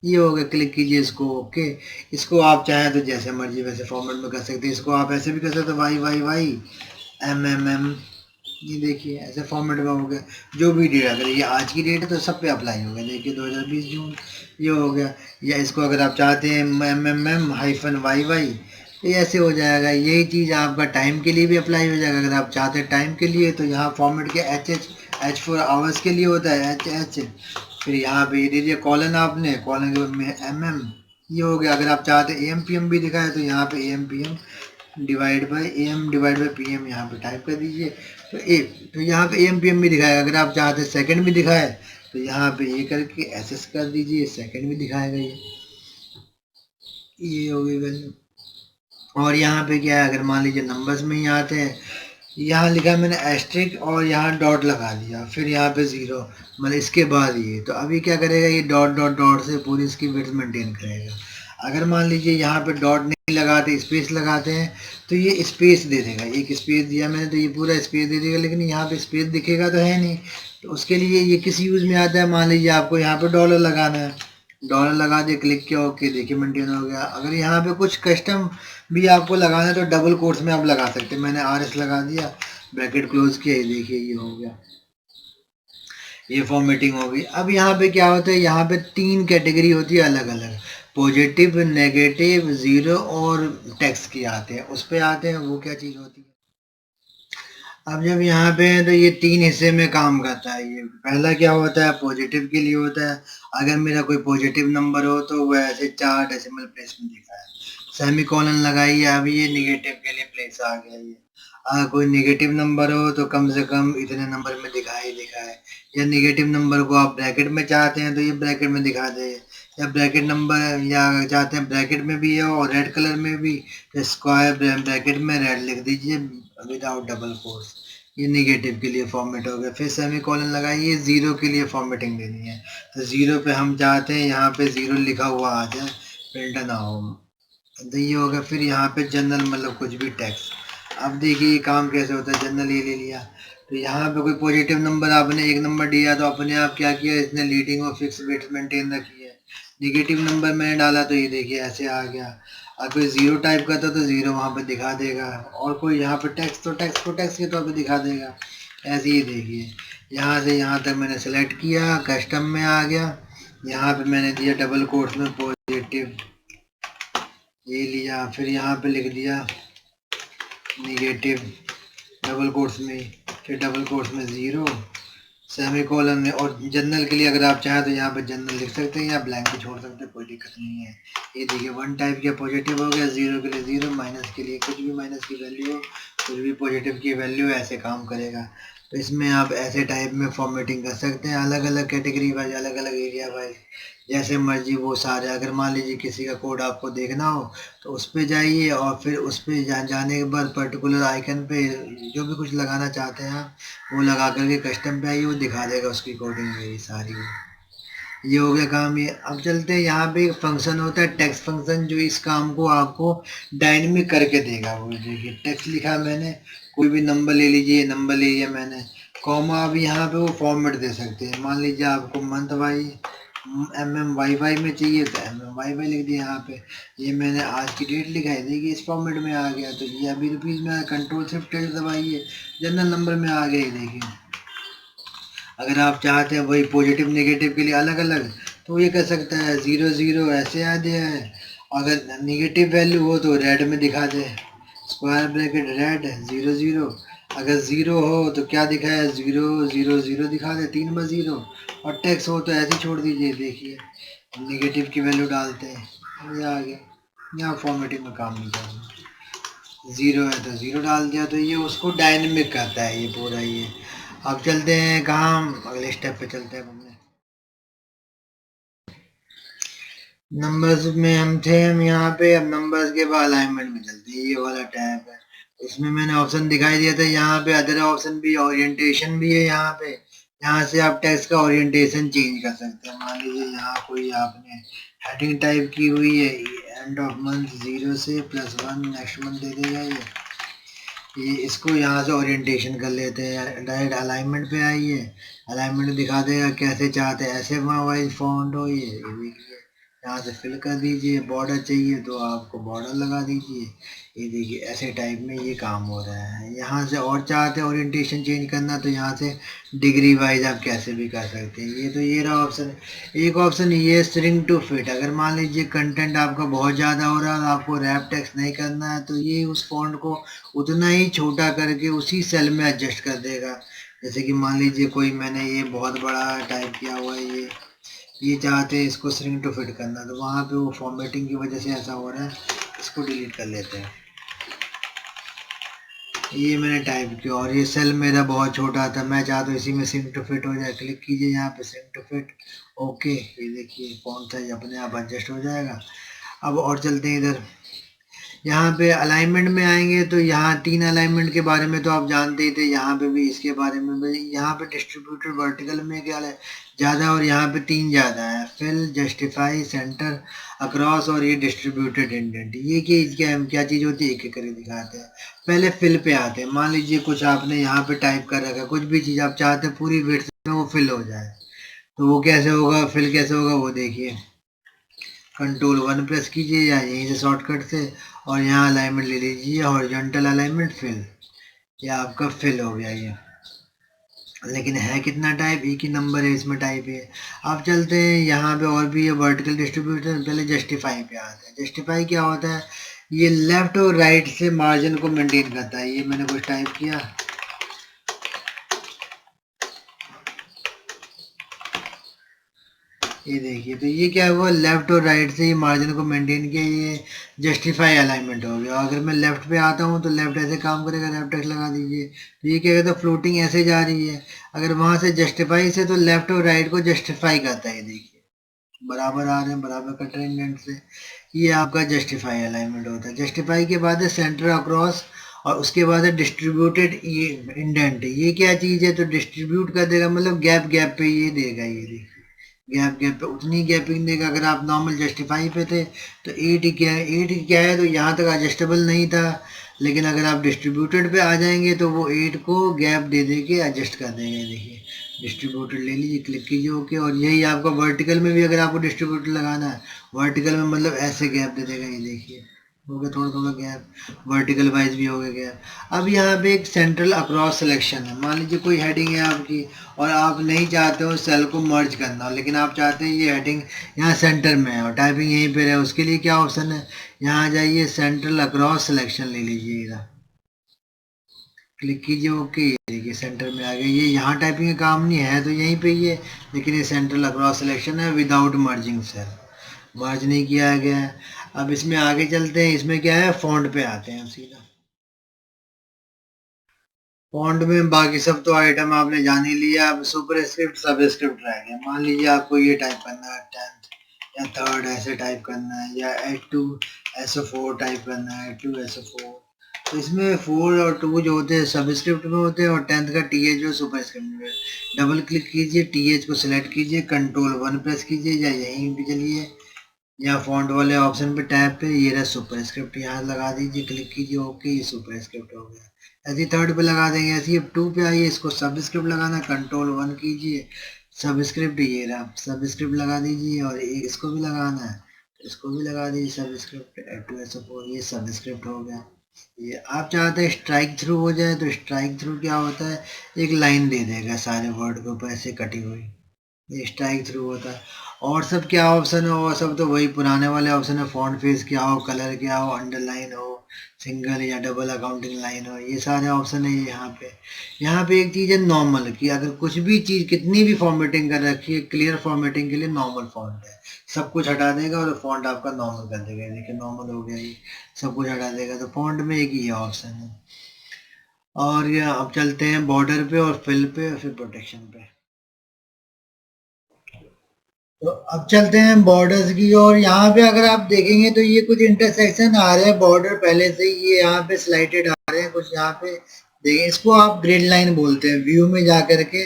ये हो गया। क्लिक कीजिए इसको, ओके। इसको आप चाहें तो जैसे मर्जी वैसे फॉर्मेट में कर सकते हैं। इसको आप ऐसे भी कर सकते हैं वाई वाई वाई MM। ये देखिए ऐसे फॉर्मेट में हो गया। जो भी डेट, अगर ये आज की डेट है तो सब पे अप्लाई हो गया। देखिए 2020 जून ये हो गया। या इसको अगर आप चाहते हैं MM हाइफन YY तो ऐसे हो जाएगा। यही चीज़ आपका टाइम के लिए भी अप्लाई हो जाएगा। अगर आप चाहते हैं टाइम के लिए तो यहाँ फॉर्मेट के H फॉर आवर्स के लिए होता है HH। फिर यहाँ पे ये दीजिए कॉलन, आपने कॉलन के में MM, ये हो गया। अगर आप चाहते हैं AM PM भी दिखाए तो यहाँ पे AM PM divide by AM divide by PM यहाँ पे टाइप कर दीजिए तो यहाँ पे AM PM भी दिखाएगा। अगर आप चाहते हैं सेकंड भी दिखाए तो यहाँ पे ये करके SS कर दीजिए, सेकंड भी दिखाएगा। ये हो गई वैल्यू। और यहाँ पे क्या है, अगर मान लीजिए नंबर्स में ही आते हैं, यहाँ लिखा मैंने एस्ट्रिक और यहाँ डॉट लगा दिया, फिर यहाँ पे 0 मतलब इसके बाद ये। तो अभी क्या करेगा, ये डॉट डॉट डॉट से पूरी इसकी विड्थ मेंटेन करेगा। अगर मान लीजिए यहाँ पे डॉट नहीं लगाते स्पेस लगाते हैं तो ये स्पेस दे देगा। एक स्पेस दिया मैंने तो ये पूरा स्पेस दे देगा, लेकिन यहाँ पे स्पेस दिखेगा तो है नहीं। तो उसके लिए ये किस यूज़ में आता है, मान लीजिए आपको यहाँ पे डॉलर लगाना है, डॉलर लगा दिए, क्लिक किया, ओके, देखिए मेंटेन हो गया। अगर यहाँ पे कुछ कस्टम भी आपको लगाना है तो डबल कोट्स में आप लगा सकते हैं। मैंने RS लगा दिया, ब्रैकेट क्लोज किया, ये देखिए ये हो गया, ये फॉर्मेटिंग हो गई। अब यहाँ पे क्या होता है, यहाँ पे 3 कैटेगरी होती है अलग अलग, पॉजिटिव, नेगेटिव, जीरो और टेक्स्ट की आते हैं। उस पे आते हैं, वो क्या चीज़ होती है। अब जब यहाँ पे है तो ये 3 हिस्से में काम करता है। ये पहला क्या होता है, पॉजिटिव के लिए होता है। अगर मेरा कोई पॉजिटिव नंबर हो तो वह ऐसे 4 डेसिमल प्लेस में दिखा है, सेमी कॉलन लगाइए। अब ये निगेटिव के लिए प्लेस आ गया। ये अगर कोई निगेटिव नंबर हो तो कम से कम इतने नंबर में दिखाई दिखाए, या निगेटिव नंबर को आप ब्रैकेट में चाहते हैं तो ये ब्रैकेट में दिखा दे, या ब्रैकेट नंबर या चाहते हैं ब्रैकेट में भी है और रेड कलर में भी, तो स्क्वायर ब्रैकेट में रेड लिख दीजिए विदाउट डबल कोट्स। ये निगेटिव के लिए फॉर्मेट हो गया। फिर सेमी कॉलन लगाइए, जीरो के लिए फॉर्मेटिंग देनी है। तो जीरो पे हम चाहते हैं यहाँ पे जीरो लिखा हुआ आ जाए, प्रिंट ना हो, तो ये होगा। फिर यहाँ पे जनरल मतलब कुछ भी टेक्स्ट। अब देखिए ये काम कैसे होता है, जनरल ये ले लिया तो यहाँ पे कोई पॉजिटिव नंबर आपने एक नंबर दिया तो अपने आप क्या किया, इसने लीडिंग और फिक्स बिट्स मेंटेन रखी है। निगेटिव नंबर मैंने डाला तो ये देखिए ऐसे आ गया। अगर कोई जीरो टाइप करता तो जीरो वहाँ पे दिखा देगा, और कोई यहाँ पे टेक्स्ट तो टेक्स्ट को टेक्स्ट के तौर पे दिखा देगा। ऐसे ही देखिए यहाँ से यहाँ तक मैंने सेलेक्ट किया, कस्टम में आ गया, यहाँ पे मैंने दिया डबल कोट्स में पॉजिटिव, ये लिया, फिर यहाँ पे लिख दिया निगेटिव डबल कोट्स में, फिर डबल कोट्स में जीरो, सेमी कॉलन में। और जनरल के लिए अगर आप चाहें तो यहाँ पे जनरल लिख सकते हैं या ब्लैंक भी छोड़ सकते हैं, कोई दिक्कत नहीं है। ये देखिए 1 टाइप के पॉजिटिव हो गया, जीरो के लिए जीरो, माइनस के लिए कुछ भी माइनस की वैल्यू हो कुछ भी पॉजिटिव की वैल्यू ऐसे काम करेगा। तो इसमें आप ऐसे टाइप में फॉर्मेटिंग कर सकते हैं, अलग अलग कैटेगरी वाइज, अलग अलग एरिया वाइज, जैसे मर्जी वो सारे। अगर मान लीजिए किसी का कोड आपको देखना हो तो उस पर जाइए और फिर उस पर जाने के बाद पर्टिकुलर आइकन पे जो भी कुछ लगाना चाहते हैं आप वो लगा करके कस्टम पे आइए, वो दिखा देगा उसकी कोडिंग में ये सारी। ये हो गया काम। ये अब चलते हैं, यहाँ पे एक फंक्शन होता है टेक्स्ट फंक्शन, जो इस काम को आपको डायनेमिक करके देगा। वो देखिए टेक्स्ट लिखा मैंने, कोई भी नंबर ले लीजिए, नंबर ले लिया मैंने, कॉमा अब यहाँ पे वो फॉर्मेट दे सकते हैं। मान लीजिए आपको मंथ वाई MMYY में चाहिए तो MMYY लिख दिया यहाँ पे। ये मैंने आज की डेट लिखा है, देखिए इस फॉर्मेट में आ गया। तो ये अभी रुपीज़ में कंट्रोल शिफ्ट दबाइए, जनरल नंबर में आ गया, ये देखिए। अगर आप चाहते हैं वही पॉजिटिव नेगेटिव के लिए अलग अलग, तो ये कर सकता है 00 ऐसे आ दिया है। अगर नेगेटिव वैल्यू हो तो रेड में दिखा दे, स्क्वायर ब्रैकेट रेड 00। अगर ज़ीरो हो तो क्या दिखाया, 000 दिखा दे, 3 बार 0। और टेक्स्ट हो तो ऐसे छोड़ दीजिए, देखिए नेगेटिव की वैल्यू डालते हैं, ये आ गया। यहाँ फॉर्मेटिंग में काम नहीं करना, 0 है तो 0 डाल दिया, तो ये उसको डायनेमिक करता है ये पूरा ये। अब चलते हैं कहाँ, अगले स्टेप पे चलते हैं अपने। नंबर्स में हम थे, हम यहाँ पे। अब नंबर्स के बाद अलाइनमेंट में चलते हैं, ये वाला टैब है। इसमें मैंने ऑप्शन दिखाई दिया था, यहाँ पे अदर ऑप्शन भी, ओरिएंटेशन भी है यहाँ पे। यहाँ से आप टेक्स्ट का ओरिएंटेशन चेंज कर सकते हैं। मान लीजिए यहाँ कोई आपने हेडिंग टाइप की हुई है, एंड ऑफ मंथ 0 से +1 नेक्स्ट मंथ दे देगा ये इसको यहाँ से ओरिएंटेशन कर लेते हैं। डायरेक्ट अलाइनमेंट पे आइए, अलाइनमेंट दिखा देगा कैसे चाहते हैं, ऐसे वाइज फॉन्ट हो। ये देखिए यहाँ से फिल कर दीजिए, बॉर्डर चाहिए तो आपको बॉर्डर लगा दीजिए। ये देखिए ऐसे टाइप में ये काम हो रहा है। यहाँ से और चाहते हैं ओरिएंटेशन चेंज करना तो यहाँ से डिग्री वाइज आप कैसे भी कर सकते हैं। ये तो ये रहा ऑप्शन। एक ऑप्शन ये स्ट्रिंग टू फिट, अगर मान लीजिए कंटेंट आपका बहुत ज़्यादा हो रहा है, आपको रैप टेक्स्ट नहीं करना है, तो ये उस फॉन्ट को उतना ही छोटा करके उसी सेल में एडजस्ट कर देगा। जैसे कि मान लीजिए कोई मैंने ये बहुत बड़ा टाइप किया हुआ है, ये चाहते हैं इसको स्ट्रिंग टू फिट करना, तो वहाँ पे वो फॉर्मेटिंग की वजह से ऐसा हो रहा है, इसको डिलीट कर लेते हैं। ये मैंने टाइप किया और ये सेल मेरा बहुत छोटा था, मैं चाहता हूँ इसी में स्ट्रिंग टू फिट हो जाए। क्लिक कीजिए यहाँ पे स्ट्रिंग टू फिट, ओके। ये देखिए फॉन्ट साइज अपने आप एडजस्ट हो जाएगा। अब और चलते हैं इधर, यहाँ पे अलाइनमेंट में आएंगे तो यहाँ 3 अलाइनमेंट के बारे में तो आप जानते ही थे, यहाँ पे भी इसके बारे में भी। यहाँ पे डिस्ट्रीब्यूटेड वर्टिकल में क्या है ज़्यादा, और यहाँ पे 3 ज़्यादा है, फिल, जस्टिफाई, सेंटर, अक्रॉस, और ये डिस्ट्रीब्यूटेड इंडेंट। ये क्या चीज़ होती है, एक एक करके दिखाते हैं। पहले फिल पे आते हैं, मान लीजिए कुछ आपने यहाँ पे टाइप कर रखा है, कुछ भी चीज़ आप चाहते हैं पूरी विड्थ में वो फिल हो जाए, तो वो कैसे होगा, फिल कैसे होगा वो देखिए। कंट्रोल 1 प्रेस कीजिए या यहीं से शॉर्टकट से, और यहाँ अलाइनमेंट ले लीजिए, हॉरिजॉन्टल अलाइनमेंट फिल, ये आपका फिल हो गया ये। लेकिन है कितना टाइप, एक ही नंबर है इसमें टाइप है। अब चलते हैं यहाँ पे और भी है वर्टिकल डिस्ट्रीब्यूशन। पहले जस्टिफाई पे आते हैं। जस्टिफाई क्या होता है, ये लेफ्ट और राइट से मार्जिन को मेंटेन करता है। ये मैंने कुछ टाइप किया, ये देखिए, तो ये क्या हुआ, लेफ्ट और राइट से ये मार्जिन को मेंटेन किया, ये जस्टिफाई अलाइनमेंट हो गया। अगर मैं लेफ्ट पे आता हूँ तो लेफ्ट ऐसे काम करेगा, लेफ्ट टेक्स्ट लगा दीजिए, तो ये क्या कहता है, फ्लोटिंग ऐसे जा रही है। अगर वहां से जस्टिफाई से, तो लेफ्ट और राइट को जस्टिफाई करता है, देखिए बराबर आ रहे हैं, बराबर कट रहे हैं इंडेंट से। ये आपका जस्टिफाई अलाइनमेंट होता है। जस्टिफाई के बाद है सेंटर अक्रॉस, और उसके बाद है डिस्ट्रीब्यूटेड इंडेंट। ये क्या चीज़ है, तो डिस्ट्रीब्यूट कर देगा, मतलब गैप गैप पे ये देगा। ये देखिए गैप गैप पे उतनी गैपिंग देगा। अगर आप नॉर्मल जस्टिफाई पे थे तो 8 क्या है, तो यहाँ तक एडजस्टेबल नहीं था। लेकिन अगर आप डिस्ट्रीब्यूटेड पे आ जाएंगे तो वो 8 को गैप दे दे के एडजस्ट कर देंगे। देखिए डिस्ट्रीब्यूटेड ले लीजिए, क्लिक कीजिए ओके। और यही आपका वर्टिकल में भी अगर आपको डिस्ट्रीब्यूटेड लगाना है, वर्टिकल में मतलब ऐसे गैप दे देगा। ये देखिए हो गया थोड़ा थोड़ा गैप, वर्टिकल वाइज भी हो गया गैप। अब यहाँ पे एक सेंट्रल अक्रॉस सिलेक्शन है। मान लीजिए कोई हेडिंग है आपकी और आप नहीं चाहते हो सेल को मर्ज करना, लेकिन आप चाहते हैं ये हेडिंग यहाँ सेंटर में है और टाइपिंग यहीं पे है, उसके लिए क्या ऑप्शन है, यहाँ जाइए सेंट्रल अक्रॉस सिलेक्शन ले लीजिए, इधर क्लिक कीजिए ओके। ये देखिए सेंटर में आ गया। ये यहाँ टाइपिंग का काम नहीं है तो यहीं पे ही है, लेकिन ये सेंट्रल अक्रॉस सिलेक्शन है विदाउट मर्जिंग सेल, मर्ज नहीं किया गया है। अब इसमें आगे चलते हैं, इसमें क्या है, फॉन्ट पे आते हैं सीधा। फॉन्ट में बाकी सब तो आइटम आपने जान ही लिया। अब सुपरस्क्रिप्ट सबस्क्रिप्ट रह गया। मान लीजिए आपको ये टाइप करना है 10th या 3rd ऐसे टाइप करना है, या H2 SO4 टाइप करना है, H2 SO4। तो इसमें 4 और 2 जो होते हैं सबस्क्रिप्ट में होते हैं, और 10th का TH जो सुपरस्क्रिप्ट में। डबल क्लिक कीजिए, TH को सिलेक्ट कीजिए, Ctrl 1 प्रेस कीजिए, या यहीं भी चलिए, या फॉन्ट वाले ऑप्शन पे टैब पे ये रहा सुपरस्क्रिप्ट, यहाँ लगा दीजिए, क्लिक कीजिए, ओके, ये सुपरस्क्रिप्ट हो गया। ऐसे 3rd पे लगा देंगे। ऐसे अब 2 पे आइए, इसको सबस्क्रिप्ट लगाना, Ctrl 1 कीजिए, सबस्क्रिप्ट ये रहा, सबस्क्रिप्ट लगा दीजिए, और इसको भी लगाना है, इसको भी लगा दीजिए सबस्क्रिप्ट, H2SO4, ये सबस्क्रिप्ट हो गया। ये आप चाहते हैं स्ट्राइक थ्रू हो जाए, तो स्ट्राइक थ्रू क्या होता है, एक लाइन दे देगा सारे वर्ड के ऊपर ऐसे कटी हुई, ये स्ट्राइक थ्रू होता है। और सब क्या ऑप्शन है, और सब तो वही पुराने वाले ऑप्शन है। फॉन्ट फेस क्या हो, कलर क्या हो, अंडरलाइन हो, सिंगल या डबल अकाउंटिंग लाइन हो, ये सारे ऑप्शन है यहाँ पे। यहाँ पे एक चीज़ है नॉर्मल की, अगर कुछ भी चीज़ कितनी भी फॉर्मेटिंग कर रखी है, क्लियर फॉर्मेटिंग के लिए नॉर्मल फॉन्ट है, सब कुछ हटा देगा और फॉन्ट आपका नॉर्मल कर देगा। देखिए नॉर्मल हो गया, ये सब कुछ हटा देगा। तो फॉन्ट में एक ही ऑप्शन है। और ये अब चलते हैं बॉर्डर पे और फिल पे और फिर प्रोटेक्शन पे। तो अब चलते हैं बॉर्डर्स की और। यहाँ पे अगर आप देखेंगे तो ये कुछ इंटरसेक्शन आ रहे हैं बॉर्डर पहले से ही, ये यहाँ पे स्लाइटेड आ रहे हैं कुछ। यहाँ पे देखिए, इसको आप ग्रिड लाइन बोलते हैं। व्यू में जा करके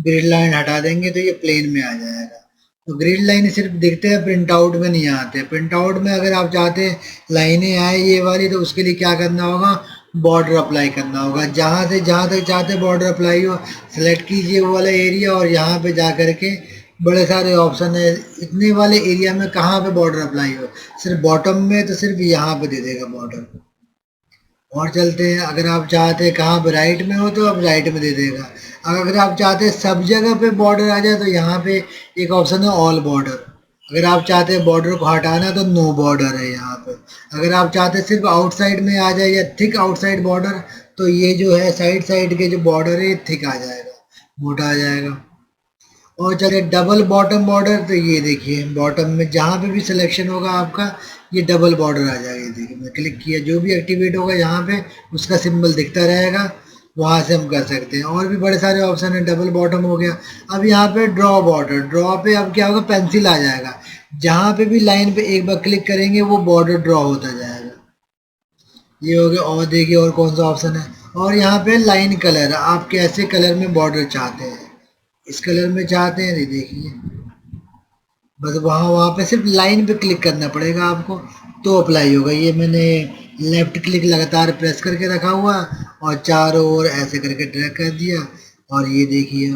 ग्रिड लाइन हटा देंगे तो ये प्लेन में आ जाएगा। तो ग्रिड लाइन सिर्फ दिखते हैं, प्रिंट आउट में नहीं आते। प्रिंट आउट में अगर आप चाहते हैं लाइनें आए ये वाली, तो उसके लिए क्या करना होगा, बॉर्डर अप्लाई करना होगा। जहाँ से जहाँ तक चाहते बॉर्डर अप्लाई हो, सेलेक्ट कीजिए वो वाला एरिया, और यहाँ पे जा करके बड़े सारे ऑप्शन है। इतने वाले एरिया में कहाँ पे बॉर्डर अप्लाई हो, सिर्फ बॉटम में, तो सिर्फ यहाँ पे दे देगा बॉर्डर। और चलते हैं, अगर आप चाहते हैं कहाँ पे राइट में हो, तो अब राइट में दे देगा। अगर आप चाहते हैं सब जगह पे बॉर्डर आ जाए, तो यहाँ पे एक ऑप्शन है ऑल बॉर्डर। अगर आप चाहते हैं बॉर्डर को हटाना, तो नो बॉर्डर है यहाँ पे। अगर आप चाहते हैं सिर्फ आउटसाइड में आ जाए, या थिक आउटसाइड बॉर्डर, तो ये जो है साइड साइड के जो बॉर्डर है थिक आ जाएगा, मोटा आ जाएगा। और चलिए डबल बॉटम बॉर्डर, तो ये देखिए बॉटम में जहाँ पे भी सिलेक्शन होगा आपका, ये डबल बॉर्डर आ जाएगा। देखिए मैं क्लिक किया, जो भी एक्टिवेट होगा यहाँ पे उसका सिंबल दिखता रहेगा, वहाँ से हम कर सकते हैं। और भी बड़े सारे ऑप्शन है। डबल बॉटम हो गया। अब यहाँ पे ड्रॉ बॉर्डर, ड्रॉ पे अब क्या होगा, पेंसिल आ जाएगा। जहाँ पे भी लाइन पे एक बार क्लिक करेंगे वो बॉर्डर ड्रॉ होता जाएगा। ये हो गया। और देखिए और कौन सा ऑप्शन है। और यहाँ पे लाइन कलर, आप कैसे कलर में बॉर्डर चाहते हैं, इस कलर में चाहते हैं, ये देखिए बस वहाँ वहाँ पे सिर्फ लाइन पे क्लिक करना पड़ेगा आपको, तो अप्लाई होगा। ये मैंने लेफ्ट क्लिक लगातार प्रेस करके रखा हुआ, और चारों ओर ऐसे करके ड्रैग कर दिया, और ये देखिए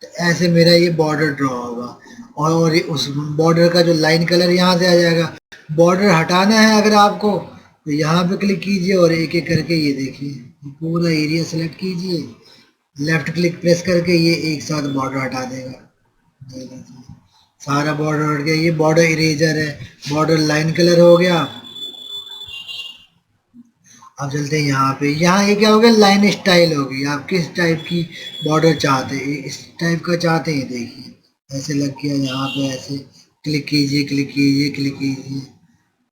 तो ऐसे मेरा ये बॉर्डर ड्रॉ होगा। और उस बॉर्डर का जो लाइन कलर यहाँ से आ जाएगा। बॉर्डर हटाना है अगर आपको, तो यहाँ पे क्लिक कीजिए, और एक एक करके ये देखिए पूरा एरिया सेलेक्ट कीजिए, लेफ्ट क्लिक प्रेस करके ये एक साथ बॉर्डर हटा देगा। सारा बॉर्डर हट गया। ये बॉर्डर इरेजर है, बॉर्डर लाइन कलर हो गया। अब चलते हैं यहाँ पे। यहाँ ये क्या हो गया, लाइन स्टाइल हो गई। आप किस टाइप की बॉर्डर चाहते हैं, इस टाइप का चाहते हैं, देखिए ऐसे लग गया। यहाँ पे ऐसे क्लिक कीजिए, क्लिक कीजिए, क्लिक कीजिए,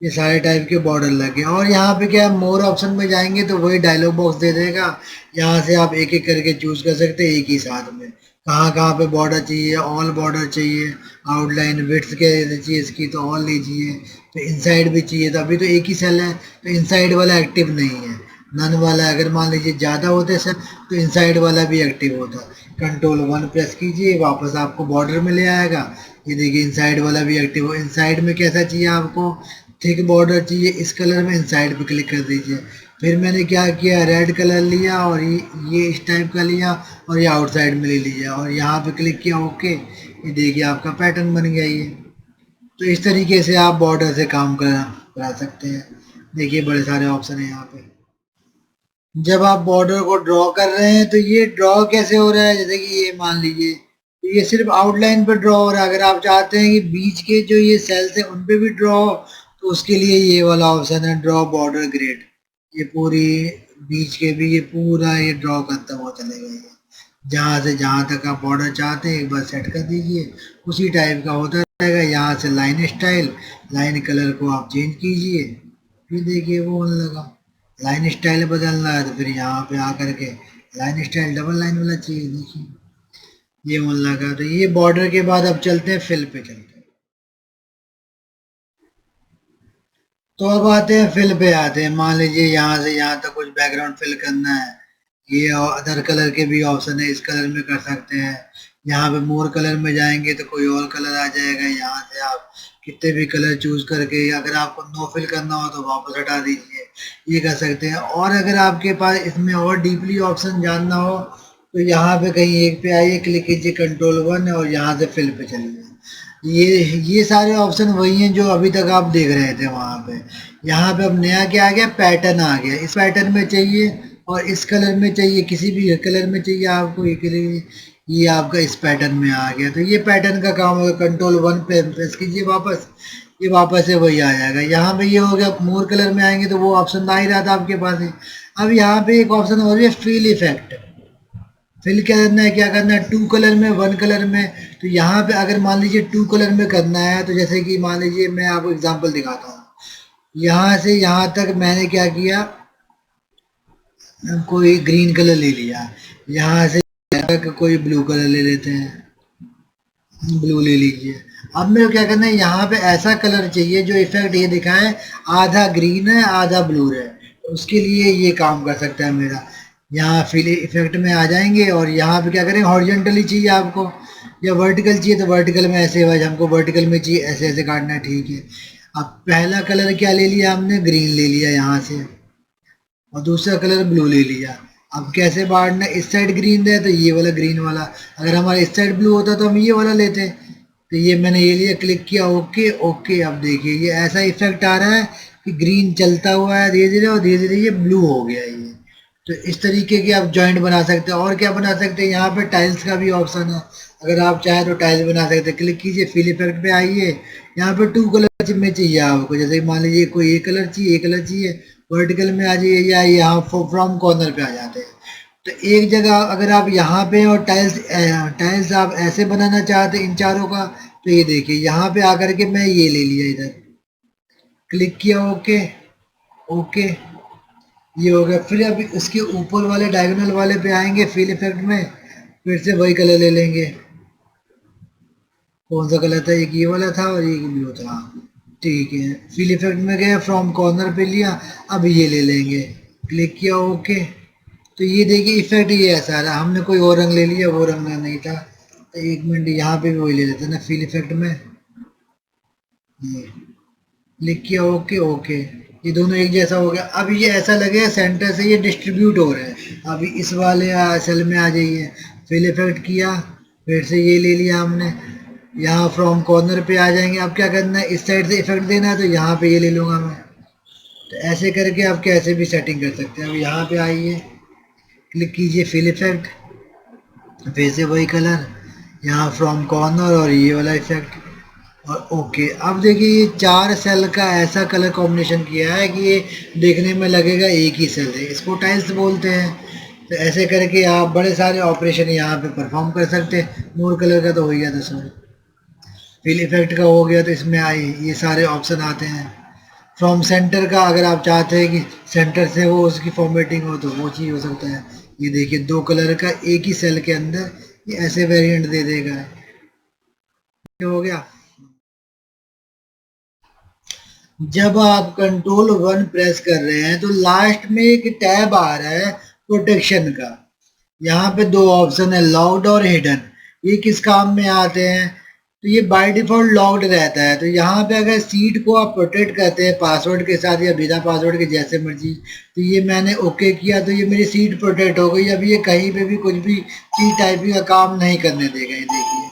ये सारे टाइप के बॉर्डर लगे। और यहाँ पे क्या है, मोर ऑप्शन में जाएंगे तो वही डायलॉग बॉक्स दे देगा। यहाँ से आप एक एक करके चूज कर सकते हैं एक ही साथ में, कहाँ कहाँ पे बॉर्डर चाहिए। ऑल बॉर्डर चाहिए, आउटलाइन विड्थ के चाहिए इसकी, तो ऑल लीजिए। तो इनसाइड भी चाहिए, तो अभी तो एक ही सेल है, तो इनसाइड वाला एक्टिव नहीं है, नन वाला। अगर मान लीजिए ज़्यादा होते सेल, तो इनसाइड वाला भी एक्टिव होता। Ctrl 1 प्रेस कीजिए, वापस आपको बॉर्डर में ले आएगा। ये देखिए इनसाइड वाला भी एक्टिव हो। इनसाइड में कैसा चाहिए आपको, थिक बॉर्डर चाहिए, इस कलर में इनसाइड पे क्लिक कर दीजिए। फिर मैंने क्या किया, रेड कलर लिया, और ये इस टाइप का लिया, और ये आउटसाइड में ले लिया, और यहाँ पे क्लिक किया, ओके। ये देखिए आपका पैटर्न बन गया ये। तो इस तरीके से आप बॉर्डर से काम करा सकते हैं। देखिए बड़े सारे ऑप्शन है यहाँ पे। जब आप बॉर्डर को ड्रॉ कर रहे हैं, तो ये ड्रॉ कैसे हो रहा है, जैसे कि ये मान लीजिए ये सिर्फ आउटलाइन पे ड्रॉ हो रहा है। अगर आप चाहते हैं कि बीच के जो ये सेल्स हैं उन पे भी ड्रॉ हो, तो उसके लिए ये वाला ऑप्शन है ड्रॉ बॉर्डर ग्रेड। ये पूरी बीच के भी ये पूरा ये ड्रॉ करता हुआ चलेगा। ये जहाँ से जहाँ तक आप बॉर्डर चाहते हैं एक बार सेट कर दीजिए, उसी टाइप का होता रहेगा। यहाँ से लाइन स्टाइल, लाइन कलर को आप चेंज कीजिए, फिर देखिए वो होने लगा। लाइन स्टाइल बदलना है तो फिर यहाँ पे आकर के लाइन स्टाइल डबल लाइन वाला चाहिए। देखिए ये मन लगा, तो ये बॉर्डर के बाद अब चलते हैं फिल पे चलते हैं। तो अब आते हैं फिल पे आते हैं। मान लीजिए यहाँ से यहाँ तक कुछ बैकग्राउंड फिल करना है, ये अदर कलर के भी ऑप्शन है, इस कलर में कर सकते हैं। यहाँ पे मोर कलर में जाएंगे तो कोई और कलर आ जाएगा। यहाँ से आप कितने भी कलर चूज करके, अगर आपको नो फिल करना हो तो वापस हटा दीजिए, ये कर सकते हैं। और अगर आपके पास इसमें और डीपली ऑप्शन जानना हो तो यहाँ पे कहीं एक पे आइए, क्लिक कीजिए Ctrl+1 और यहाँ से फिल पे चलिए। ये सारे ऑप्शन वही हैं जो अभी तक आप देख रहे थे वहां पे। यहाँ पे अब नया क्या आ गया, पैटर्न आ गया। इस पैटर्न में चाहिए और इस कलर में चाहिए, किसी भी कलर में चाहिए आपको, ये आपका इस पैटर्न में आ गया। तो ये पैटर्न का काम होगा। Ctrl+1 पे प्रेस कीजिए वापस, ये वापस से वही आ जाएगा। यहाँ पे ये हो गया। मोर कलर में आएंगे तो वो ऑप्शन आ ही रहा था आपके पास है। अब यहाँ पे एक ऑप्शन हो रही है फिल इफेक्ट। फिल क्या करना है, क्या करना है, टू कलर में, वन कलर में। तो यहाँ पे अगर मान लीजिए टू कलर में करना है तो जैसे कि मान लीजिए मैं आपको एग्जांपल दिखाता हूँ। यहाँ से यहाँ तक मैंने क्या किया, कोई ग्रीन कलर ले लिया, यहाँ से तक कोई ब्लू कलर ले लेते हैं, ब्लू ले लीजिए। अब मेरे को क्या करना है, यहाँ पे ऐसा कलर चाहिए जो इफेक्ट ये दिखाए आधा ग्रीन है आधा ब्लू है। उसके लिए ये काम कर सकता है मेरा। यहाँ फिल इफेक्ट में आ जाएंगे और यहाँ पे क्या करेंगे, हॉरिजॉन्टली चाहिए आपको या वर्टिकल चाहिए तो वर्टिकल में ऐसे, वाइज हमको वर्टिकल में चाहिए, ऐसे ऐसे काटना है, ठीक है। अब पहला कलर क्या ले लिया हमने, ग्रीन ले लिया यहाँ से, और दूसरा कलर ब्लू ले लिया। अब कैसे बांटना, इस साइड ग्रीन है तो ये वाला ग्रीन वाला, अगर हमारा इस साइड ब्लू होता तो हम ये वाला लेते। तो ये मैंने ये लिया, क्लिक किया, ओके ओके। अब देखिए ये ऐसा इफेक्ट आ रहा है कि ग्रीन चलता हुआ है धीरे धीरे और धीरे धीरे ये ब्लू हो गया ये। तो इस तरीके के आप जॉइंट बना सकते हैं। और क्या बना सकते हैं, यहाँ पे टाइल्स का भी ऑप्शन है, अगर आप चाहें तो टाइल्स बना सकते हैं। क्लिक कीजिए, फिल इफेक्ट पे आइए, यहाँ पे टू कलर में चाहिए आपको, जैसे मान लीजिए कोई एक कलर चाहिए, एक कलर चाहिए, वर्टिकल में आ जाइए या यहाँ फ्रॉम कॉर्नर पे आ जाते हैं। तो एक जगह अगर आप यहाँ पे और टाइल्स आप ऐसे बनाना चाहते हैं इन चारों का, तो ये देखिए यहाँ पे आकर के मैं ये ले लिया, इधर क्लिक किया, ओके ओके, ये हो गया। फिर अभी इसके ऊपर वाले डायगोनल वाले पे आएंगे फिल इफेक्ट में, फिर से वही कलर ले लेंगे। कौन सा कलर था, एक ये वाला था और एक ब्लू था, ठीक है। फिल इफेक्ट में गए, फ्रॉम कॉर्नर पे लिया, अब ये ले लेंगे, क्लिक किया, ओके। तो ये देखिए इफेक्ट ये ऐसा रहा, हमने कोई और रंग ले लिया, वो रंग नहीं था। तो एक मिनट, यहाँ पे भी वही ले लेते हैं ना, फिल इफेक्ट में ये क्लिक किया, ओके ओके। ये दोनों एक जैसा हो गया। अब ये ऐसा लगे सेंटर से ये डिस्ट्रीब्यूट हो रहे हैं। अभी इस वाले सेल में आ जाइए, फिल इफेक्ट किया, फिर से ये ले लिया हमने, यहाँ फ्रॉम कॉर्नर पे आ जाएंगे। अब क्या करना है, इस साइड से इफेक्ट देना है तो यहाँ पे ये ले लूँगा मैं। तो ऐसे करके आप कैसे भी सेटिंग कर सकते हैं। अब यहाँ पे आइए, क्लिक कीजिए फिल इफेक्ट, फिर से वही कलर, यहाँ फ्रॉम कॉर्नर और ये वाला इफेक्ट, और ओके। अब देखिए ये चार सेल का ऐसा कलर कॉम्बिनेशन किया है कि ये देखने में लगेगा एक ही सेल है, इसको टाइल्स बोलते हैं। तो ऐसे करके आप बड़े सारे ऑपरेशन यहाँ पे परफॉर्म कर सकते हैं। मोर कलर का तो हो गया था, सॉरी, फिल इफेक्ट का हो गया। तो इसमें आए ये सारे ऑप्शन आते हैं। फ्रॉम सेंटर का अगर आप चाहते हैं कि सेंटर से वो उसकी फॉर्मेटिंग हो तो वो चीज़ हो सकता है। ये देखिए दो कलर का एक ही सेल के अंदर ये ऐसे वेरिएंट दे देगा, ये हो गया। जब आप Ctrl+1 प्रेस कर रहे हैं तो लास्ट में एक टैब आ रहा है प्रोटेक्शन का। यहाँ पे दो ऑप्शन है, लॉक्ड और हिडन। ये किस काम में आते हैं, तो ये बाय डिफॉल्ट लॉक्ड रहता है। तो यहाँ पे अगर सीट को आप प्रोटेक्ट करते हैं पासवर्ड के साथ या बिना पासवर्ड के, जैसे मर्जी, तो ये मैंने ओके किया तो ये मेरी सीट प्रोटेक्ट हो गई। अब ये कहीं पे भी कुछ भी चीज टाइपिंग का काम नहीं करने देगा, ये देखिए।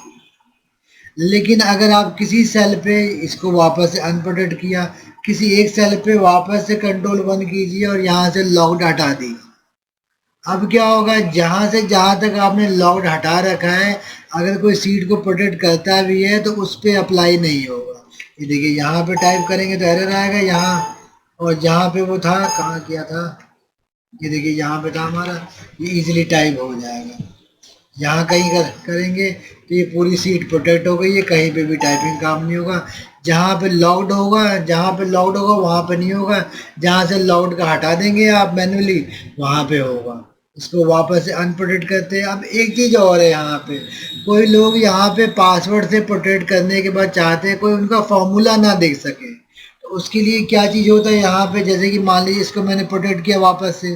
लेकिन अगर आप किसी सेल पे इसको वापस से अनप्रोटेक्ट किया, किसी एक सेल पे वापस से Ctrl+1 कीजिए और यहाँ से लॉक्ड हटा दी, अब क्या होगा, जहां से जहां तक आपने लॉक्ड हटा रखा है, अगर कोई सीट को प्रोटेक्ट करता भी है तो उस पर अप्लाई नहीं होगा। ये देखिए यहाँ पे टाइप करेंगे तो एरर आएगा यहाँ, और जहाँ पे वो था, कहाँ किया था, ये देखिए यहाँ पे था हमारा, ये इजीली टाइप हो जाएगा। यहाँ कहीं करेंगे तो ये पूरी सीट प्रोटेक्ट हो गई है, कहीं पे भी टाइपिंग काम नहीं होगा। जहाँ पे लॉक्ड होगा वहाँ पे नहीं होगा, जहाँ से लॉक्ड का हटा देंगे आप मैन्युअली वहाँ पे होगा। इसको वापस से अनप्रोटेक्ट करते हैं। अब एक चीज़ और है यहाँ पे, कोई लोग यहाँ पे पासवर्ड से प्रोटेक्ट करने के बाद चाहते हैं कोई उनका फॉर्मूला ना देख सके, तो उसके लिए क्या चीज़ होता है यहाँ पे, जैसे कि मान लीजिए इसको मैंने प्रोटेक्ट किया, वापस से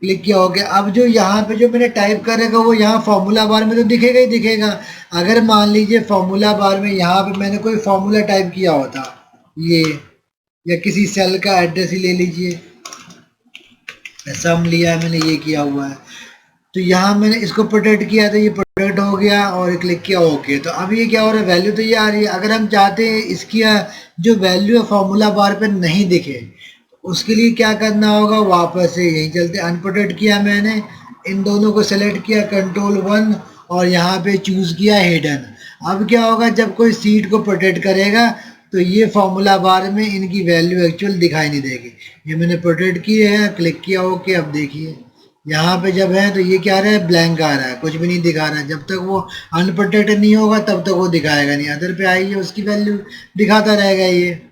क्लिक किया, हो गया। अब जो यहाँ पे जो मैंने टाइप करेगा वो यहाँ फॉर्मूला बार में तो दिखेगा ही दिखेगा। अगर मान लीजिए फॉर्मूला बार में यहाँ पे मैंने कोई फॉर्मूला टाइप किया होता, ये, या किसी सेल का एड्रेस ही ले लीजिए, सम लिया है मैंने, ये किया हुआ है, तो यहाँ मैंने इसको प्रोटेक्ट किया तो ये प्रोटेक्ट हो गया और क्लिक किया ओके। तो अब ये क्या हो रहा है, वैल्यू तो ये आ रही है। अगर हम चाहते हैं इसकी जो वैल्यू है फॉर्मूला बार पे नहीं दिखे, उसके लिए क्या करना होगा, वापस से यहीं चलते, अनप्रोटेक्ट किया मैंने, इन दोनों को सेलेक्ट किया Ctrl+1 और यहाँ पे चूज किया हिडन। अब क्या होगा, जब कोई सीट को प्रोटेक्ट करेगा तो ये फॉर्मूला बार में इनकी वैल्यू एक्चुअल दिखाई नहीं देगी। ये मैंने प्रोटेक्ट किए हैं, क्लिक किया ओके। अब देखिए यहाँ पे जब है तो ये क्या आ रहा है, ब्लैंक आ रहा है, कुछ भी नहीं दिखा रहा है। जब तक वो अनप्रोटेक्टेड नहीं होगा तब तक वो दिखाएगा नहीं, अदर पे आइए उसकी वैल्यू दिखाता रहेगा ये।